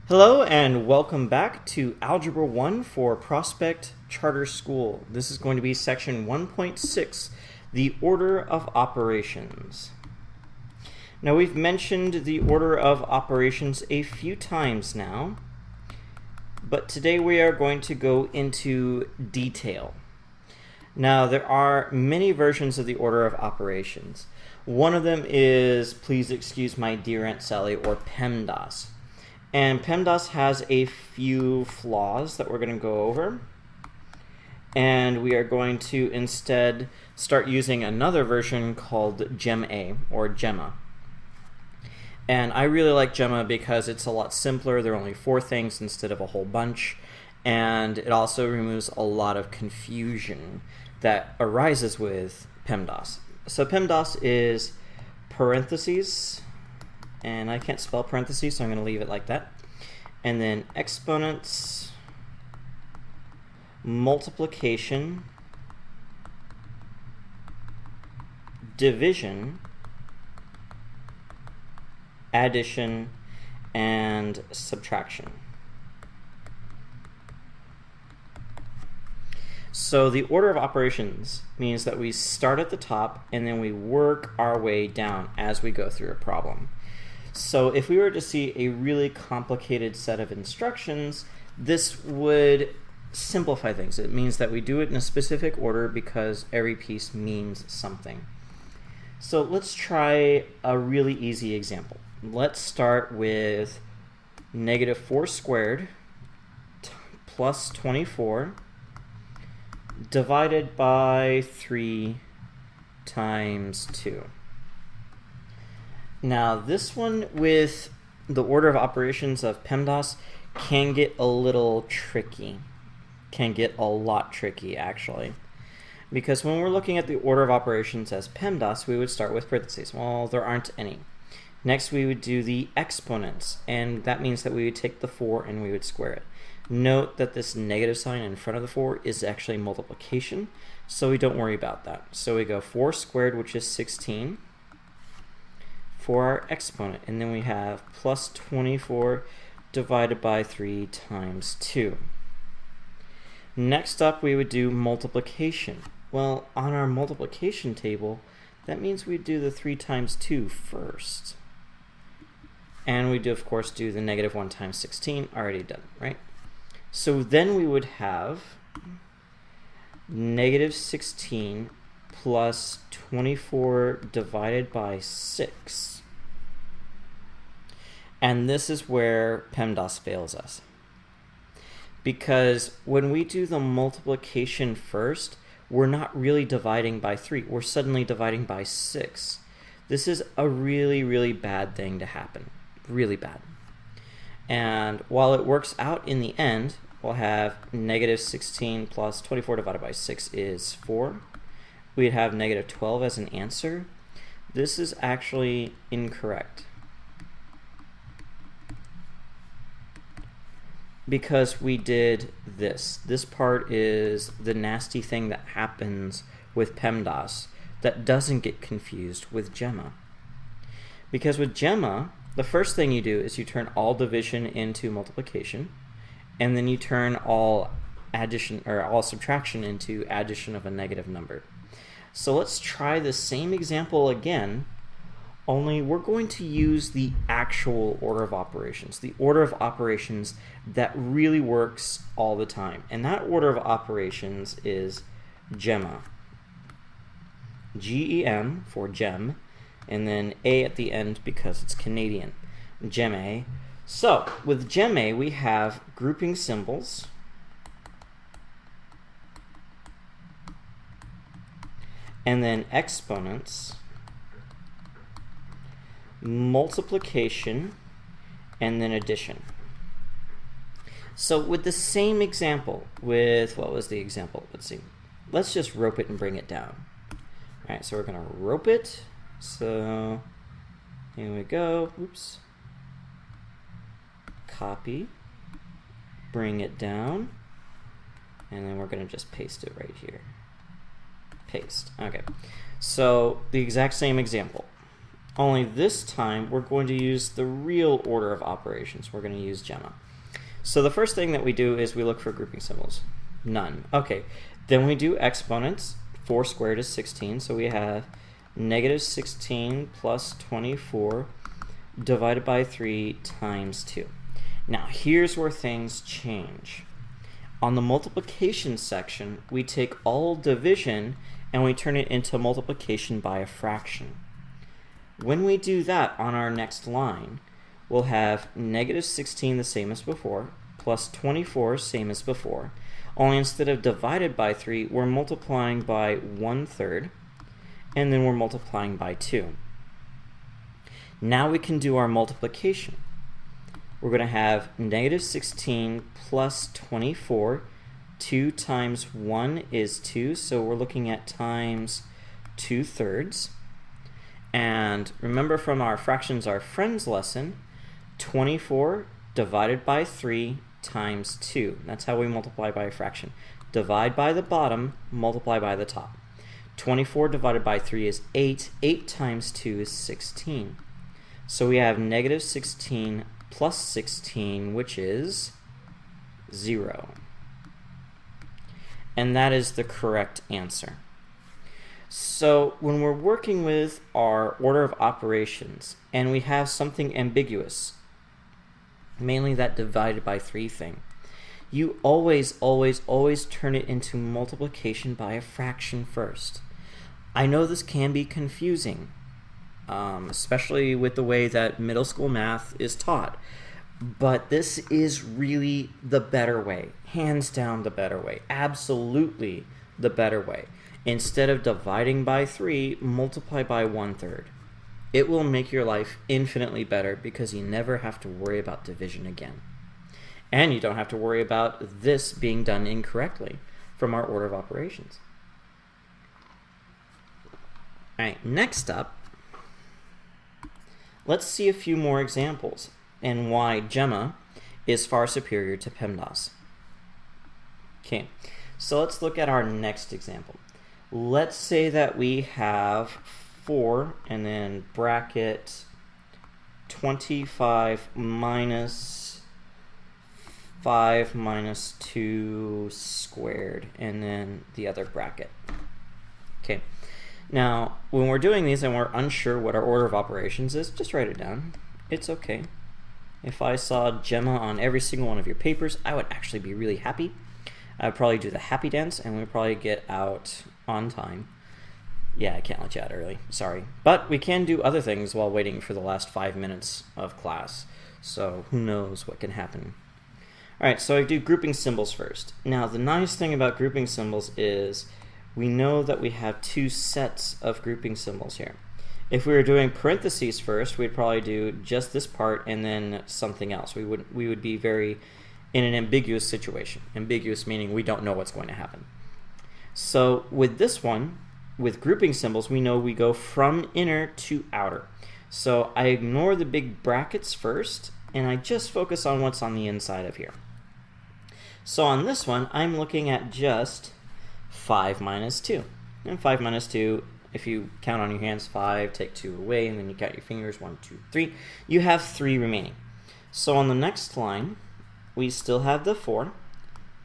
Hello and welcome back to Algebra 1 for Prospect Charter School. This is going to be section 1.6, the order of operations. Now we've mentioned the order of operations a few times now, but today we are going to go into detail. Now there are many versions of the order of operations. One of them is Please Excuse My Dear Aunt Sally, or PEMDAS. And PEMDAS has a few flaws that we're going to go over. And we are going to instead start using another version called GEMA, or GEMA. And I really like GEMA because it's a lot simpler. There are only 4 things instead of a whole bunch. And it also removes a lot of confusion that arises with PEMDAS. So PEMDAS is parentheses, and I can't spell parentheses, so I'm going to leave it like that. And then exponents, multiplication, division, addition, and subtraction. So the order of operations means that we start at the top and then we work our way down as we go through a problem. So if we were to see a really complicated set of instructions, this would simplify things. It means that we do it in a specific order because every piece means something. So let's try a really easy example. Let's start with -4 squared plus 24 divided by 3 times 2. Now this one with the order of operations of PEMDAS can get a little tricky. Can get a lot tricky actually. Because when we're looking at the order of operations as PEMDAS, we would start with parentheses. Well, there aren't any. Next we would do the exponents, and that means that we would take the 4 and we would square it. Note that this negative sign in front of the 4 is actually multiplication, so we don't worry about that. So we go 4 squared, which is 16, for our exponent, and then we have plus 24 divided by 3 times 2. Next up we would do multiplication. Well, on our multiplication table, that means we do the 3 times 2 first. And we do, of course, do the -1 times 16, already done, right? So then we would have -16 plus 24 divided by 6. And this is where PEMDAS fails us. Because when we do the multiplication first, we're not really dividing by 3. We're suddenly dividing by 6. This is a really, really bad thing to happen. Really bad. And while it works out in the end, we'll have -16 plus 24 divided by 6 is 4. We'd have -12 as an answer. This is actually incorrect. Because we did this. This part is the nasty thing that happens with PEMDAS that doesn't get confused with GEMA. Because with GEMA, the first thing you do is you turn all division into multiplication, and then you turn all addition or all subtraction into addition of a negative number. So let's try the same example again, only we're going to use the actual order of operations, the order of operations that really works all the time. And that order of operations is GEMA. G-E-M for GEM, and then A at the end because it's Canadian. GEMA. So with GEMA we have grouping symbols, and then exponents, multiplication, and then addition. So with the same example, with, what was the example? Let's see. Let's just rope it and bring it down. All right, so we're going to rope it. So here we go. Oops. Copy. Bring it down. And then we're going to just paste it right here. Paste. Okay. So the exact same example. only this time we're going to use the real order of operations. We're going to use Gemma. So the first thing that we do is we look for grouping symbols. None. Okay, then we do exponents. 4 squared is 16, so we have negative 16 plus 24 divided by 3 times 2. Now here's where things change. On the multiplication section, we take all division and we turn it into multiplication by a fraction. When we do that on our next line, we'll have negative 16 the same as before, plus 24 same as before, only instead of divided by 3, we're multiplying by 1/3, and then we're multiplying by 2. Now we can do our multiplication. We're going to have negative 16 plus 24. 2 times 1 is 2, so we're looking at times 2/3. And remember from our Fractions Are Friends lesson, 24 divided by 3 times 2. That's how we multiply by a fraction. Divide by the bottom, multiply by the top. 24 divided by 3 is 8. 8 times 2 is 16. So we have negative 16 plus 16, which is 0. And that is the correct answer. So when we're working with our order of operations and we have something ambiguous, mainly that divided by 3 thing, you always turn it into multiplication by a fraction first. I know this can be confusing, especially with the way that middle school math is taught, but this is really the better way, hands down the better way, absolutely the better way. Instead of dividing by 3, multiply by 1/3. It will make your life infinitely better because you never have to worry about division again. And you don't have to worry about this being done incorrectly from our order of operations. All right, next up, let's see a few more examples and why Gemma is far superior to PEMDAS. Okay, so let's look at our next example. Let's say that we have 4 and then bracket 25 minus 5 minus 2 squared, and then the other bracket. Okay, now when we're doing these and we're unsure what our order of operations is, just write it down. It's okay. If I saw Gemma on every single one of your papers, I would actually be really happy. I would probably do the happy dance and we'd probably get out on time. Yeah, I can't let you out early, sorry. But we can do other things while waiting for the last 5 minutes of class. So who knows what can happen. Alright, so I do grouping symbols first. Now the nice thing about grouping symbols is we know that we have 2 sets of grouping symbols here. If we were doing parentheses first, we'd probably do just this part and then something else. We would be very in an ambiguous situation. Ambiguous meaning we don't know what's going to happen. So with this one, with grouping symbols, we know we go from inner to outer. So I ignore the big brackets first, and I just focus on what's on the inside of here. So on this one, I'm looking at just 5 minus 2. And 5 minus 2, if you count on your hands, 5, take 2 away, and then you count your fingers, 1, 2, 3. You have 3 remaining. So on the next line, we still have the 4.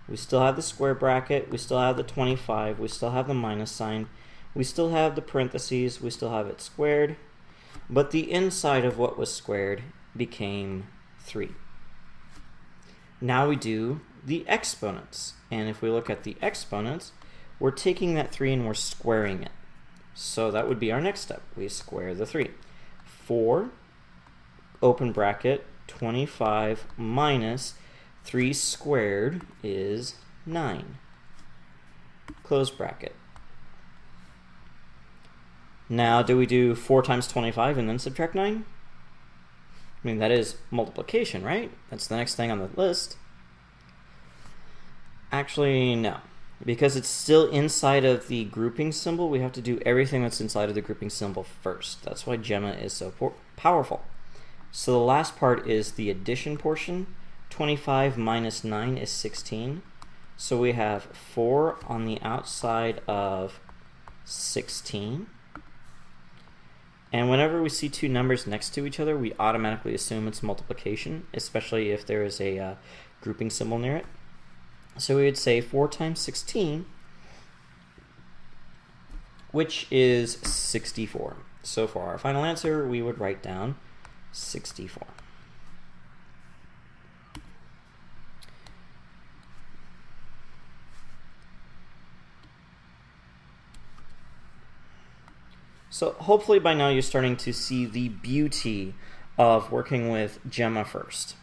We still have the square bracket. We still have the 25. We still have the minus sign. We still have the parentheses. We still have it squared. But the inside of what was squared became 3. Now we do the exponents. And if we look at the exponents, we're taking that 3 and we're squaring it. So that would be our next step. We square the 3. 4, open bracket, 25 minus 3 squared is 9. Close bracket. Now, do we do 4 times 25 and then subtract 9? I mean, that is multiplication, right? That's the next thing on the list. Actually, no. Because it's still inside of the grouping symbol, we have to do everything that's inside of the grouping symbol first. That's why Gemma is so powerful. So the last part is the addition portion. 25 minus 9 is 16. So we have 4 on the outside of 16. And whenever we see two numbers next to each other, we automatically assume it's multiplication, especially if there is a grouping symbol near it. So we would say 4 times 16, which is 64. So for our final answer, we would write down 64. So hopefully by now you're starting to see the beauty of working with Gemma first.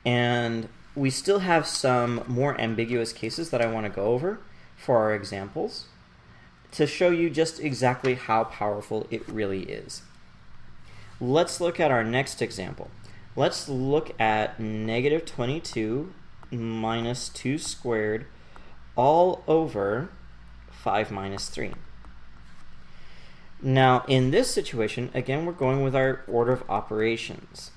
And we still have some more ambiguous cases that I want to go over for our examples to show you just exactly how powerful it really is. Let's look at our next example. Let's look at negative 22 minus 2 squared all over 5 minus 3. Now, in this situation, again, we're going with our order of operations.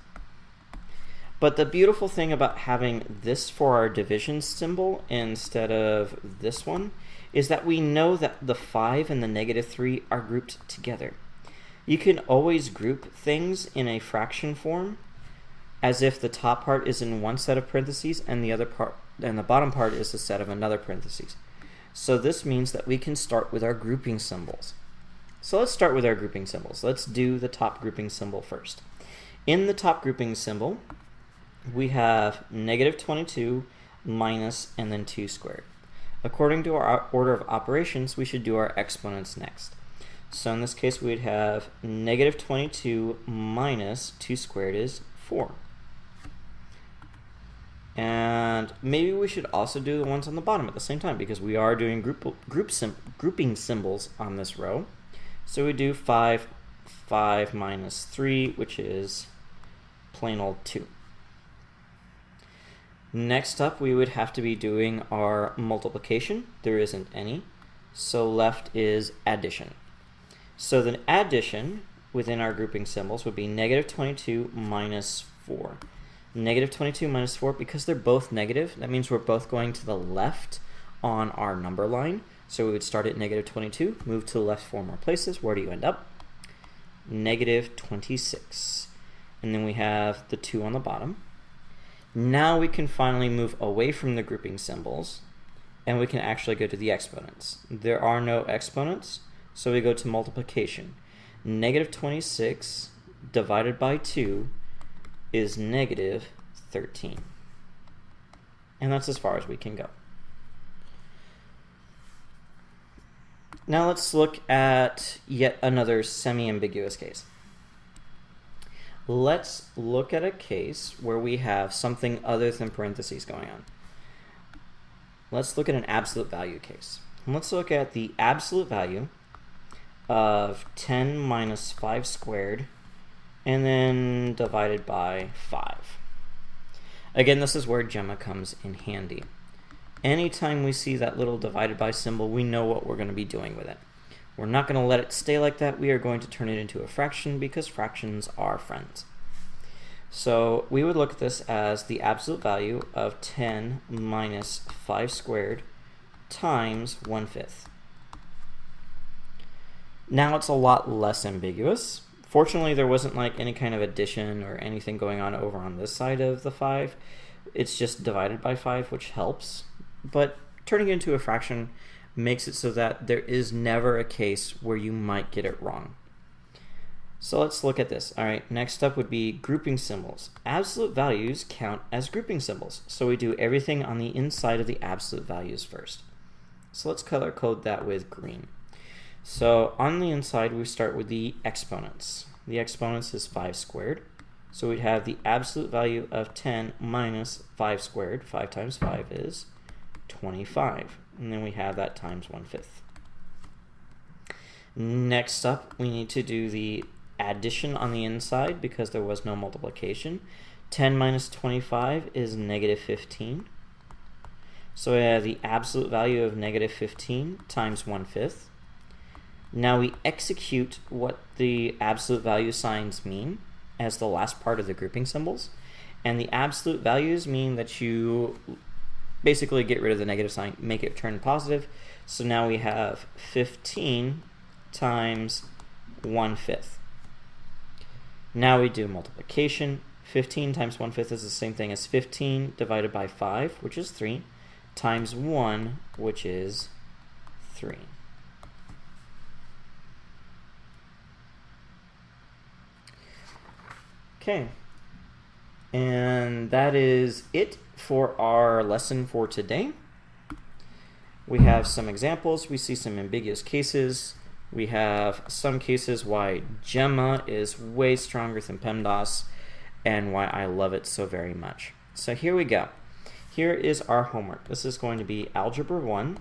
But the beautiful thing about having this for our division symbol instead of this one is that we know that the 5 and the negative 3 are grouped together. You can always group things in a fraction form as if the top part is in one set of parentheses and the other part and the bottom part is a set of another parentheses. So this means that we can start with our grouping symbols. So let's start with our grouping symbols. Let's do the top grouping symbol first. In the top grouping symbol, we have negative 22 minus and then 2 squared. According to our order of operations, we should do our exponents next. So in this case, we'd have negative 22 minus 2 squared is 4. And maybe we should also do the ones on the bottom at the same time because we are doing grouping symbols on this row. So we do 5 minus 3, which is plain old 2. Next up, we would have to be doing our multiplication. There isn't any. So left is addition. So the addition within our grouping symbols would be negative 22 minus 4. Negative 22 minus 4, because they're both negative, that means we're both going to the left on our number line. So we would start at negative 22, move to the left 4 more places. Where do you end up? Negative 26. And then we have the 2 on the bottom. Now we can finally move away from the grouping symbols, and we can actually go to the exponents. There are no exponents, so we go to multiplication. Negative 26 divided by 2 is negative 13. And that's as far as we can go. Now let's look at yet another semi-ambiguous case. Let's look at a case where we have something other than parentheses going on. Let's look at an absolute value case. And let's look at the absolute value of 10 minus 5 squared and then divided by 5. Again, this is where Gemma comes in handy. Anytime we see that little divided by symbol, we know what we're going to be doing with it. We're not going to let it stay like that. We are going to turn it into a fraction because fractions are friends. So we would look at this as the absolute value of 10 minus 5 squared times 1/5. Now it's a lot less ambiguous. Fortunately, there wasn't like any kind of addition or anything going on over on this side of the 5. It's just divided by 5, which helps. But turning it into a fraction makes it so that there is never a case where you might get it wrong. So let's look at this. All right, next up would be grouping symbols. Absolute values count as grouping symbols. So we do everything on the inside of the absolute values first. So let's color code that with green. So on the inside, we start with the exponents. The exponents is 5 squared. So we'd have the absolute value of 10 minus 5 squared. 5 times 5 is 25. And then we have that times 1/5. Next up, we need to do the addition on the inside because there was no multiplication. 10 minus 25 is negative 15. So we have the absolute value of negative 15 times 1/5. Now we execute what the absolute value signs mean as the last part of the grouping symbols. And the absolute values mean that you basically get rid of the negative sign, make it turn positive. So now we have 15 times 1/5. Now we do multiplication. 15 times 1/5 is the same thing as 15 divided by 5, which is 3, times 1, which is 3. Okay, and that is it for our lesson for today. We have some examples. We see some ambiguous cases. We have some cases why Gemma is way stronger than PEMDAS and why I love it so very much. So here we go. Here is our homework. This is going to be Algebra 1,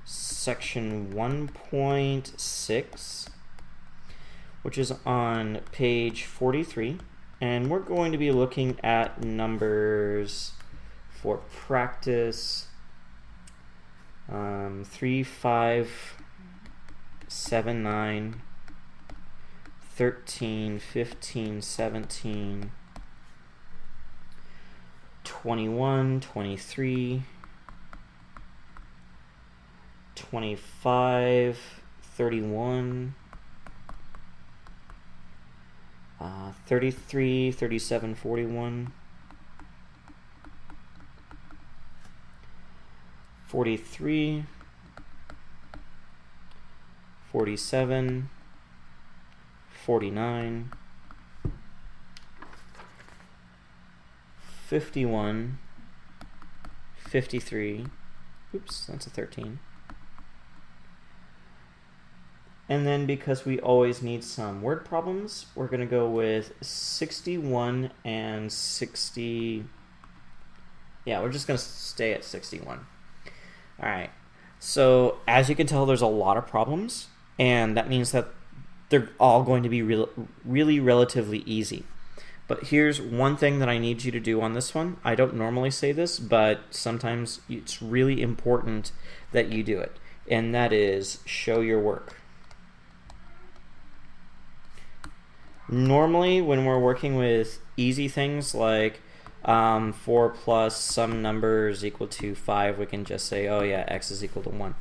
section 1.6, which is on page 43, and we're going to be looking at numbers for practice 3, 5, 7, 9, 13, 15, 17, 21, 23, 25, 31, 33, 37, 41, 43, 47, 49, 51, 53, oops, that's a 13. And then because we always need some word problems, we're going to go with 61 and 60. Yeah, we're just going to stay at 61. All right. So as you can tell, there's a lot of problems, and that means that they're all going to be really relatively easy. But here's one thing that I need you to do on this one. I don't normally say this, but sometimes it's really important that you do it, and that is show your work. Normally, when we're working with easy things like 4 plus some numbers equal to 5, we can just say, oh yeah, x is equal to 1.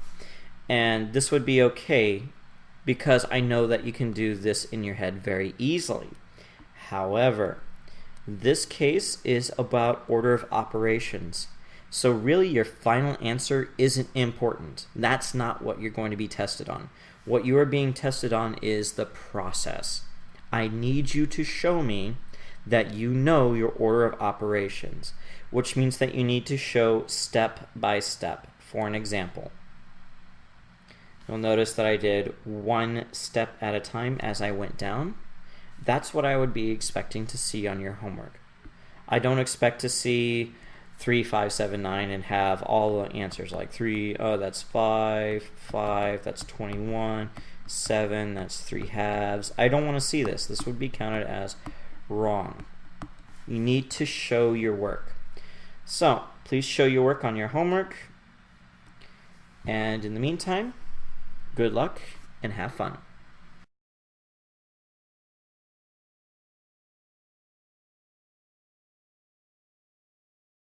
And this would be okay because I know that you can do this in your head very easily. However, this case is about order of operations. So really your final answer isn't important. That's not what you're going to be tested on. What you are being tested on is the process. I need you to show me that you know your order of operations, which means that you need to show step by step. For an example, you'll notice that I did one step at a time as I went down. That's what I would be expecting to see on your homework. I don't expect to see 3, 5, 7, 9 and have all the answers like 3, oh that's 5, 5, that's 21, 7, that's 3 halves. I don't want to see this. This would be counted as wrong. You need to show your work. So please show your work on your homework. And in the meantime, good luck and have fun.